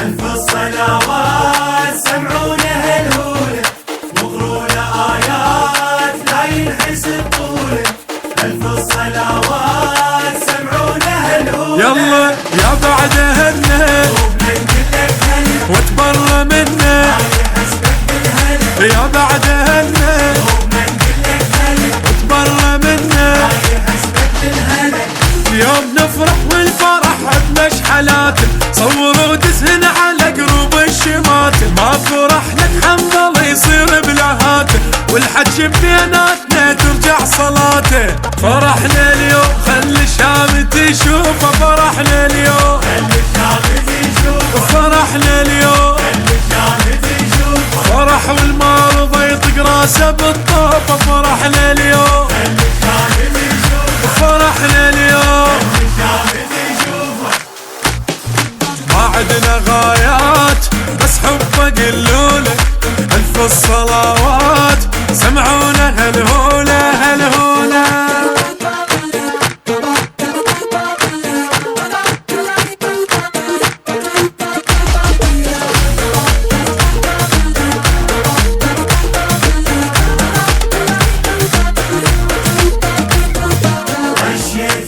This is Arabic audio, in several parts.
ألف الصلوات سمعونا هالهولة، وقرونا آيات لا ينحسب طوله. ألف الصلوات سمعونا هالهولة، يلا يا بعد هنا واتبرى منا، يا بعد هنا واتبرى منا. اليوم نفرح والفرح بمشحلاته، صوروا دزهن على قروب الشماتة. ما فرح لك حمد الله يصير بلهاته، والحج بيناتنا ترجع صلاته. فرحنا اليوم خلي الشام تشوفه، فرحنا اليوم فرحنا اليوم فرح والمرضى يطق راسه بالطوفة. فرحنا اليوم فرحنا اليوم ما عدنا غايات بس حبه قلوله. ألف الصلوات سمعونا هالهولة هالهولة.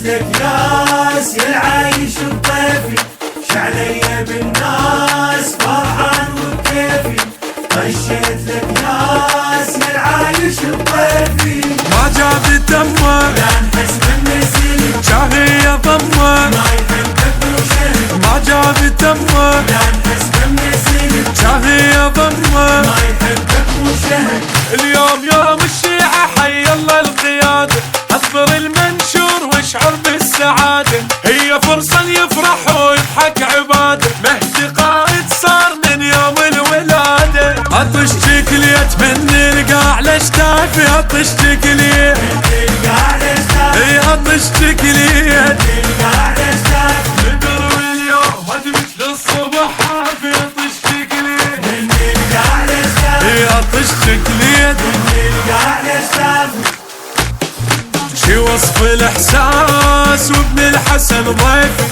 ناس يالعايش بطيفي، شعليا بالناس فرحان وبكيفي. طشيت لك ناس يالعايش بطيفي، ما جاب دمه لا نحس بالنسيل، شاهية ضمه ما يحبك وشهد. ما جاب دمه لا نحس بالنسيل، شاهية ضمه ما يحبك وشهد. اليوم يوم الشيعة حي الله القيادة، حضر المنشور واشعر بالسعادة. هي فرصة يفرح ويضحك عباده، مهدي قائد صار من يوم الولادة. عطش تكليت من القاع لشتافي، عطش تكليت اي عطش تكليت نقر اليوم هدمت للصبح حافي. عطش تكليت اي عطش تكليت شي وصف الاحساس وابن الحسن ضيفي،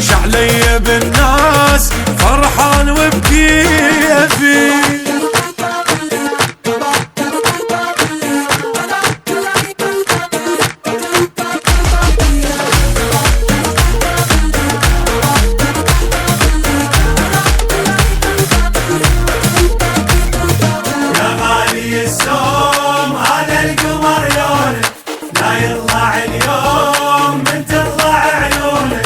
شعلي بالناس فرحان وبكيفي. يا غالي السوم هذا القمر لونه، لا يطلع اليوم من تطلع عيونه.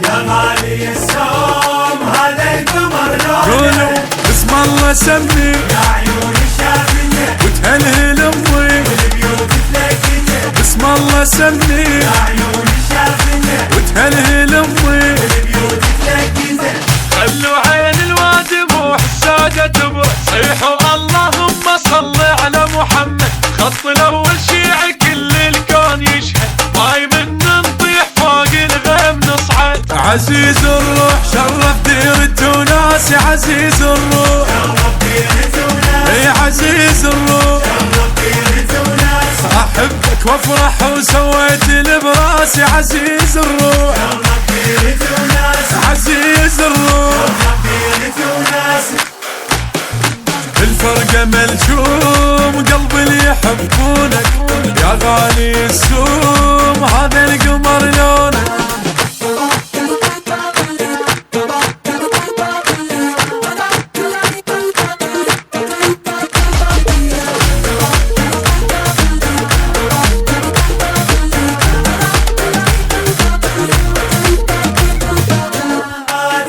يا غالي السوم هذا القمر قولوا لونه، بسم الله سمي يا عيون الشافية وتهلهل امي. والبيوت تلقيته، بسم الله سمي يا عيون الشافية وتهلهل امي. والبيوت تلقيته. خلوا عين الوادي مو حساجة تبرد، صيحوا اللهم صل على محمد. خط الاول شيعي كل الكون يشهد، ماي من نطيح فوق الغيم نصعد. عزيز الروح شرف ديرة وناس، عزيز الروح شرف ديرة وناس، اي عزيز الروح شرف ديرة وناس. احبك وافرح وسويت البراسي. عزيز الروح شرف ديرة وناس، عزيز الروح شرف ديرة وناس. الفرقة ملجوم قلب اللي يحبونك، يا غالي السوم هذا القمر لونك.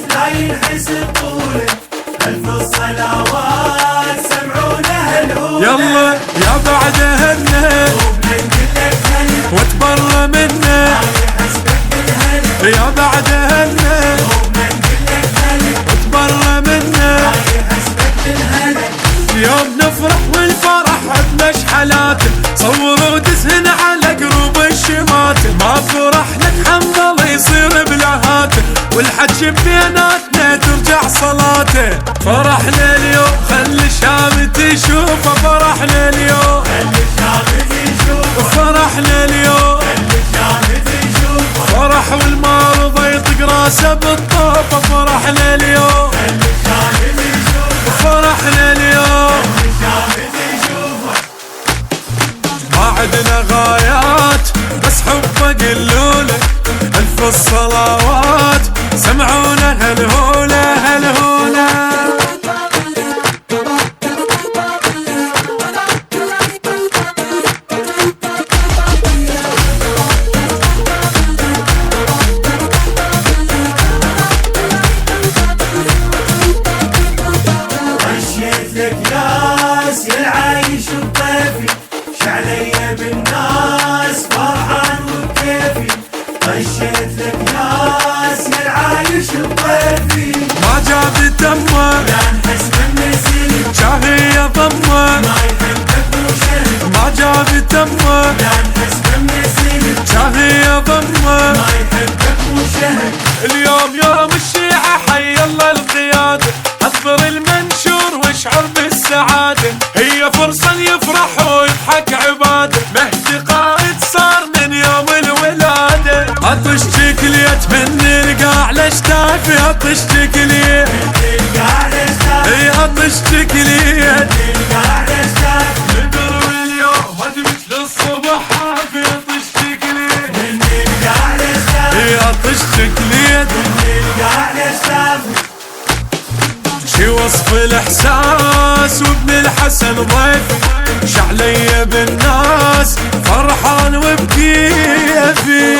لا ينحسب طوله. ألف الصلوات سمعونا هالهولة، يلا يا بعد هنا واتبرى منا، يا بعد هنا واتبرى منا. اليوم نفرح والفرح بمشحلاته، صوروا دزهن على قروب الشماتة. ما فرح لك حمد الله يصير بلهاته، والحج بيناتنا ترجع صلاته. فرحنا اليوم خلي الشام تشوفه، فرحنا اليوم فرحنا اليوم فرح والمرضى يطق راسه بالطوف فرحنا اليوم، فرحنا اليوم. ما عدنا غايات بس حبه قلوله، ألف الصلوات سمعونا هالهولة هالهولة. رشيت لك ناس يا العايش الطيفي، شعليا بالناس فرحان وبكيفي. رشيت لك ناس يا العايش الطيفي، ما جاب دمه لا نحس بالنسيم، شاهي ضمه ما يحبك وشهد. ما جاب دمه لا نحس بالنسيم، شاهي ضمه. ما يحبك وشهد. اليوم يوم الشيعة حي الله القيادة، حضر المنشور واشعر بالسعادة، هي فرصة يفرح ويضحك عباده، مهدي قائد صار من يوم الولادة. عطش تكليت من القاع لشتافي، عطش تكليت القاع لشتاف، اي عطش تكليت. القاع لشتاف، نقرب اليوم هدي مثل الصبح حافي، عطش تكليت من القاع لشتاف، اي عطش تكليت. القاع لشتاف. شي وصف الاحساس وابن الحسن ضيفي، شعلي بالناس فرحان وبكيفي.